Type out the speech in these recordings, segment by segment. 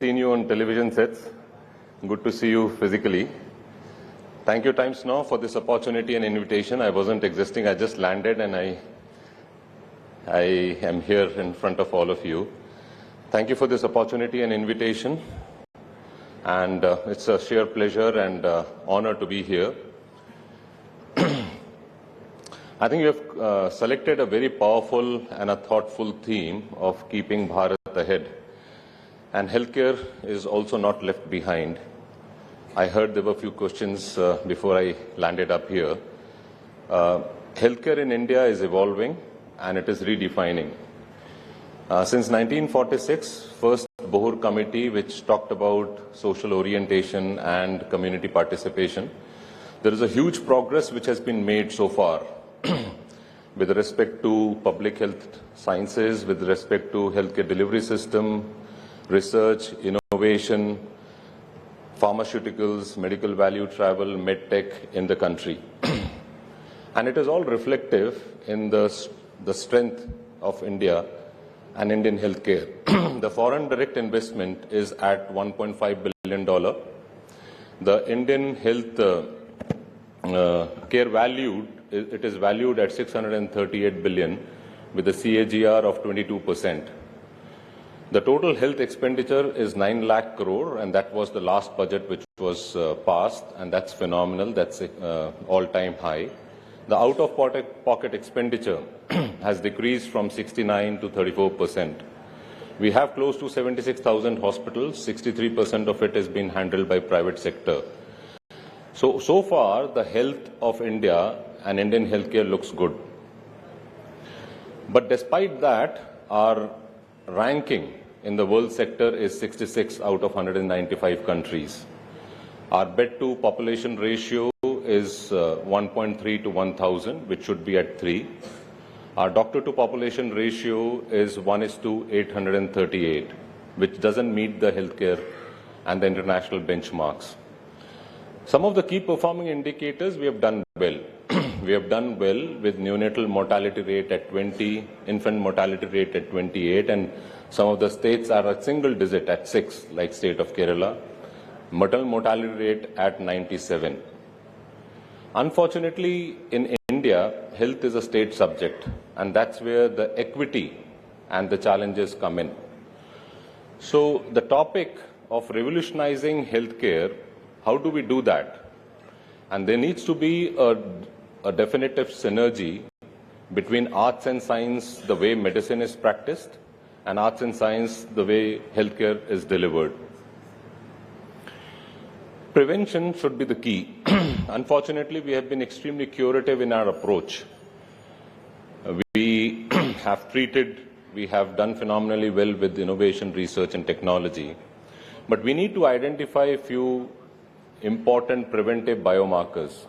seen you on television sets. Good to see you physically. Thank you, Times Now, for this opportunity and invitation. I wasn't existing. I just landed and I am here in front of all of you. Thank you for this opportunity and invitation. And it's a sheer pleasure and honor to be here. I think you have selected a very powerful and a thoughtful theme of keeping Bharat ahead. And healthcare is also not left behind. I heard there were a few questions before I landed up here. Healthcare in India is evolving and it is redefining. Since 1946, first Bohur Committee, which talked about social orientation and community participation, there is a huge progress which has been made so far with respect to public health sciences, with respect to healthcare delivery system, research, innovation, pharmaceuticals, medical value travel, medtech in the country. And it is all reflective in the strength of India and Indian healthcare. The foreign direct investment is at $1.5 billion. The Indian health care it is valued at $638 billion with a CAGR of 22%. The total health expenditure is 9 lakh crore, and that was the last budget which was passed, and that's phenomenal. That's all-time high. The out-of-pocket expenditure has decreased from 69 to 34%. We have close to 76,000 hospitals. 63% of it is being handled by private sector. So far, the health of India and Indian healthcare looks good. But despite that, our ranking in the world sector is 66 out of 195 countries. Our bed to population ratio is 1.3 to 1,000, which should be at 3. Our doctor to population ratio is 1:838, which doesn't meet the healthcare and the international benchmarks. Some of the key performing indicators we have done well. We have done well with neonatal mortality rate at 20, infant mortality rate at 28, and some of the states are at single digit at 6, like state of Kerala. Maternal mortality rate at 97. Unfortunately, in India, health is a state subject, and that's where the equity and the challenges come in. So the topic of revolutionizing healthcare, how do we do that? And there needs to be a definitive synergy between arts and science, the way medicine is practiced, and arts and science, the way healthcare is delivered. Prevention should be the key. Unfortunately, we have been extremely curative in our approach. We have treated, we have done phenomenally well with innovation, research, and technology. But we need to identify a few important preventive biomarkers.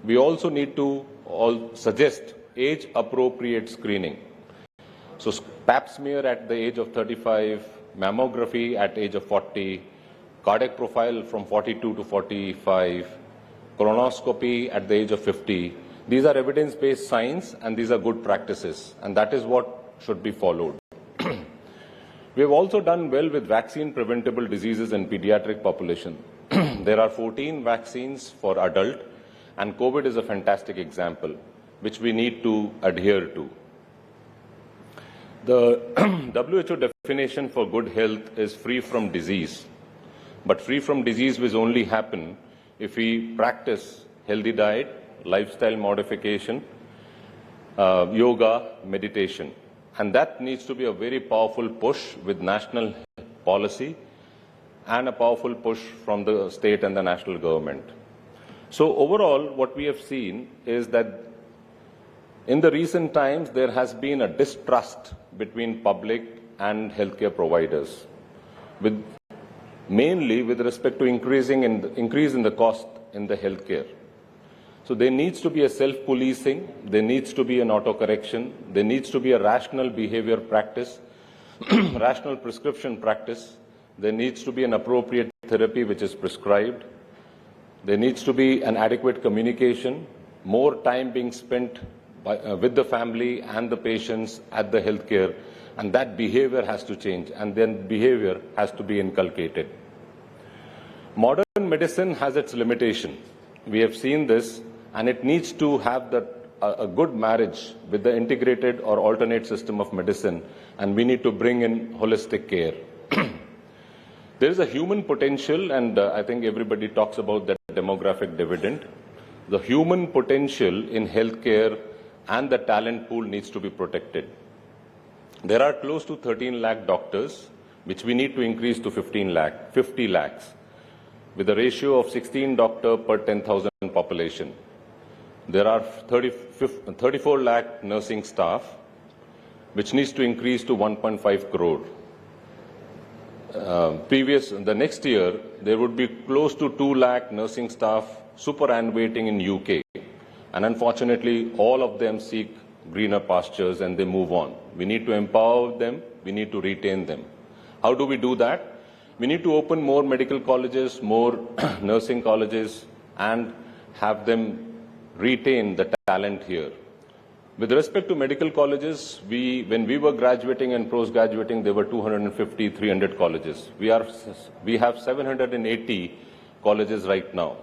We also need to suggest age-appropriate screening. So pap smear at the age of 35, mammography at age of 40, cardiac profile from 42 to 45, colonoscopy at the age of 50. These are evidence-based science and these are good practices, and that is what should be followed. We have also done well with vaccine preventable diseases in pediatric population. There are 14 vaccines for adult, and COVID is a fantastic example, which we need to adhere to. The WHO definition for good health is free from disease. But free from disease will only happen if we practice healthy diet, lifestyle modification, yoga, meditation. And that needs to be a very powerful push with national policy and a powerful push from the state and the national government. So overall, what we have seen is that in the recent times, there has been a distrust between public and healthcare providers, mainly with respect to increase in the cost in the healthcare. So there needs to be a self-policing, there needs to be an auto-correction, there needs to be a rational behavior practice, rational prescription practice, there needs to be an appropriate therapy which is prescribed, there needs to be an adequate communication, more time being spent with the family and the patients at the healthcare And that behavior has to change, and then behavior has to be inculcated. Modern medicine has its limitation. We have seen this, and it needs to have a good marriage with the integrated or alternate system of medicine, and we need to bring in holistic care. There is a human potential, and I think everybody talks about that demographic dividend. The human potential in healthcare and the talent pool needs to be protected. There are close to 13 lakh doctors, which we need to increase to 50 lakhs, with a ratio of 16 doctors per 10,000 population. There are 34 lakh nursing staff, which needs to increase to 1.5 crore. The next year, there would be close to 2 lakh nursing staff superannuating in UK. And unfortunately, all of them seek greener pastures and they move on. We need to empower them. We need to retain them. How do we do that? We need to open more medical colleges, more nursing colleges, and have them retain the talent here. With respect to medical colleges, when we were graduating and post-graduating, there were 250, 300 colleges. We have 780 colleges right now.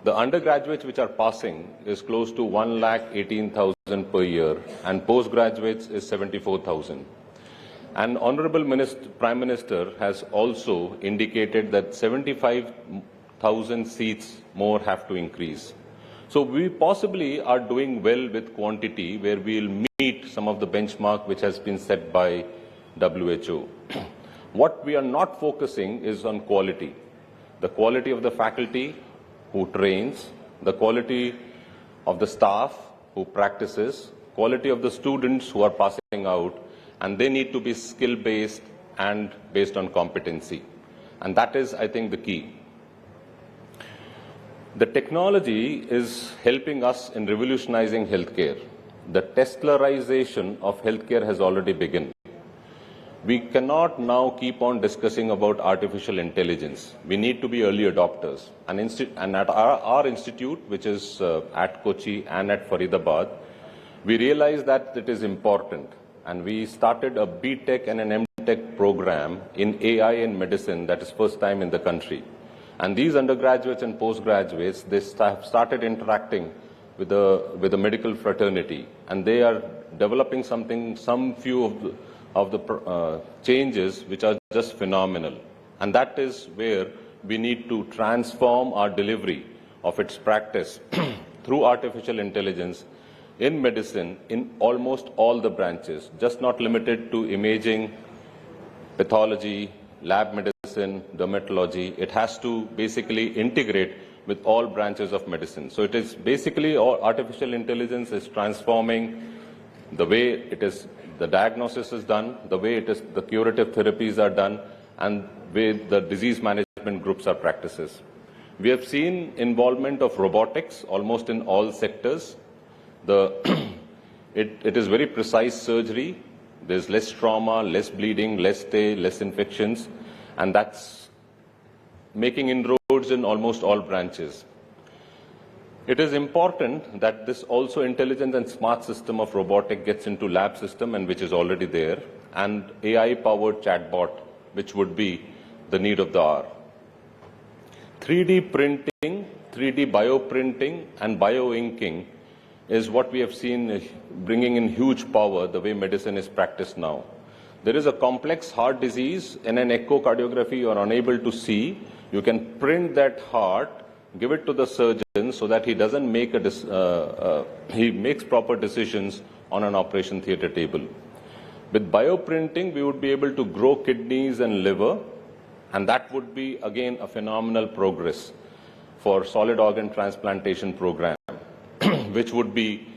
The undergraduates which are passing is close to 1,18,000 per year, and postgraduates is 74,000. And Honorable Prime Minister has also indicated that 75,000 seats more have to increase. So we possibly are doing well with quantity, where we will meet some of the benchmark which has been set by WHO. What we are not focusing is on quality. The quality of the faculty who trains, the quality of the staff who practices, quality of the students who are passing out, and they need to be skill-based and based on competency. And that is, I think, the key. The technology is helping us in revolutionizing healthcare. The Teslarization of healthcare has already begun. We cannot now keep on discussing about artificial intelligence. We need to be early adopters. And at our institute, which is at Kochi and at Faridabad, we realized that it is important. And we started a BTech and an MTech program in AI and medicine that is first time in the country. And these undergraduates and postgraduates, they have started interacting with the medical fraternity, and they are developing some few of the changes which are just phenomenal. And that is where we need to transform our delivery of its practice through artificial intelligence in medicine in almost all the branches, just not limited to imaging, pathology, lab medicine, dermatology. It has to basically integrate with all branches of medicine. So it is basically artificial intelligence is transforming the way the diagnosis is done, the way the curative therapies are done, and way the disease management groups are practices. We have seen involvement of robotics almost in all sectors. It is very precise surgery. There's less trauma, less bleeding, less stay, less infections, and that's making inroads in almost all branches. It is important that this also intelligent and smart system of robotic gets into lab system, and which is already there, and AI-powered chatbot, which would be the need of the hour. 3D printing, 3D bioprinting, and bioinking is what we have seen bringing in huge power the way medicine is practiced now. There is a complex heart disease. In an echocardiography, you are unable to see. You can print that heart, give it to the surgeon so that he doesn't make he makes proper decisions on an operation theatre table. With bioprinting, we would be able to grow kidneys and liver, and that would be, again, a phenomenal progress for solid organ transplantation program, which would be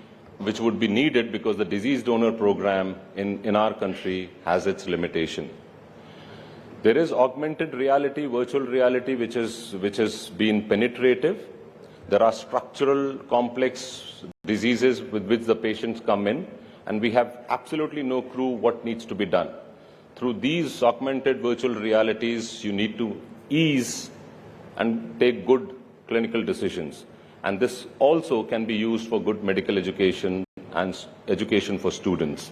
needed because the disease donor program in our country has its limitation. There is augmented reality, virtual reality, which has been penetrative. There are structural complex diseases with which the patients come in, and we have absolutely no clue what needs to be done. Through these augmented virtual realities, you need to ease and take good clinical decisions. And this also can be used for good medical education and education for students.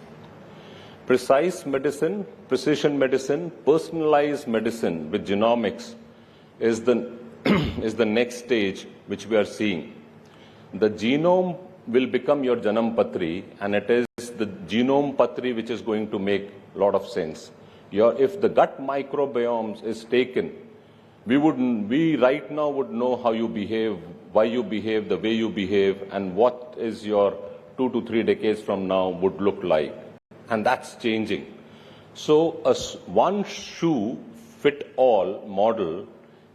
Precise medicine, precision medicine, personalized medicine with genomics is the, is the next stage which we are seeing. The genome will become your Janam Patri, and it is the genome Patri which is going to make a lot of sense. If the gut microbiomes is taken, we right now would know how you behave, why you behave, the way you behave, and what is your 2 to 3 decades from now would look like. And that's changing. So a one shoe fit all model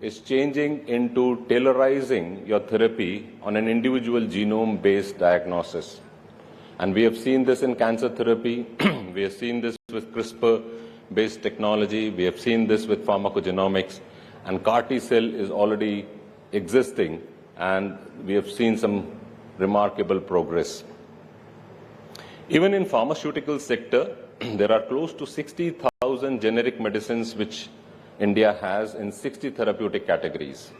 is changing into tailorizing your therapy on an individual genome-based diagnosis. And we have seen this in cancer therapy. We have seen this with CRISPR-based technology. We have seen this with pharmacogenomics. And CAR T cell is already existing, and we have seen some remarkable progress. Even in pharmaceutical sector, there are close to 60,000 generic medicines which India has in 60 therapeutic categories.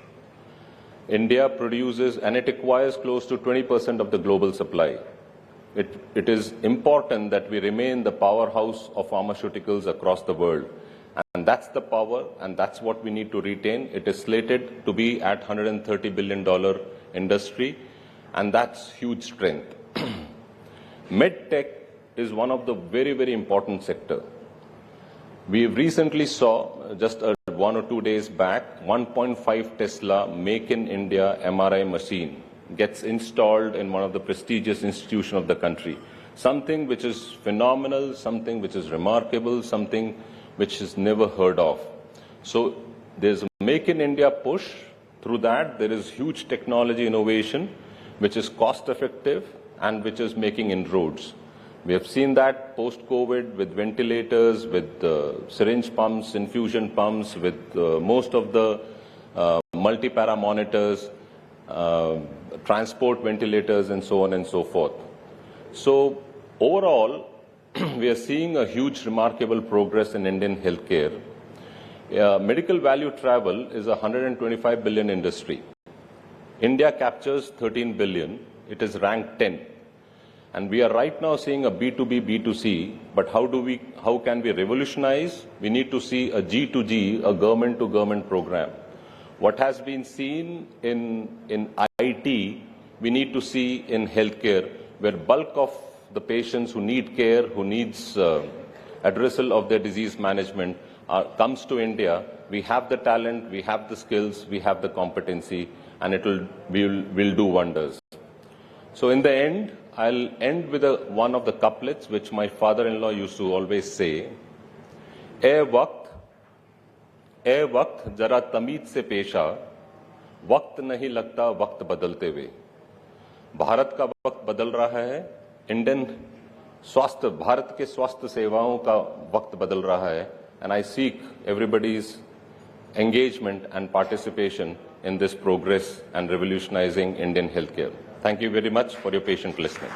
India produces and it acquires close to 20% of the global supply. It is important that we remain the powerhouse of pharmaceuticals across the world. And that's the power, and that's what we need to retain. It is slated to be at $130 billion industry, and that's huge strength. MedTech is one of the very, very important sector. We recently saw, just 1 or 2 days back, 1.5 Tesla Make in India MRI machine gets installed in one of the prestigious institutions of the country. Something which is phenomenal, something which is remarkable, something which is never heard of. So there's a Make in India push. Through that, there is huge technology innovation, which is cost effective and which is making inroads. We have seen that post-COVID with ventilators, with syringe pumps, infusion pumps, with most of the multi-para monitors, transport ventilators, and so on and so forth. So overall, we are seeing a huge, remarkable progress in Indian healthcare. Medical value travel is a $125 billion industry. India captures $13 billion. It is ranked 10. And we are right now seeing a B2B, B2C, but how can we revolutionize? We need to see a G2G, a government-to-government program. What has been seen in IT, we need to see in healthcare, where bulk of the patients who need care, who needs addressal of their disease management comes to India. We have the talent, we have the skills, we have the competency, and we'll do wonders. So in the end, I'll end with one of the couplets which my father-in-law used to always say, "ए वक्त जरा तमीज से पेशा, वक्त नहीं लगता वक्त बदलते हुए." भारत का वक्त बदल रहा है, भारत के स्वास्थ्य सेवाओं का वक्त बदल रहा है, and I seek everybody's engagement and participation in this progress and revolutionizing Indian healthcare. Thank you very much for your patient listening.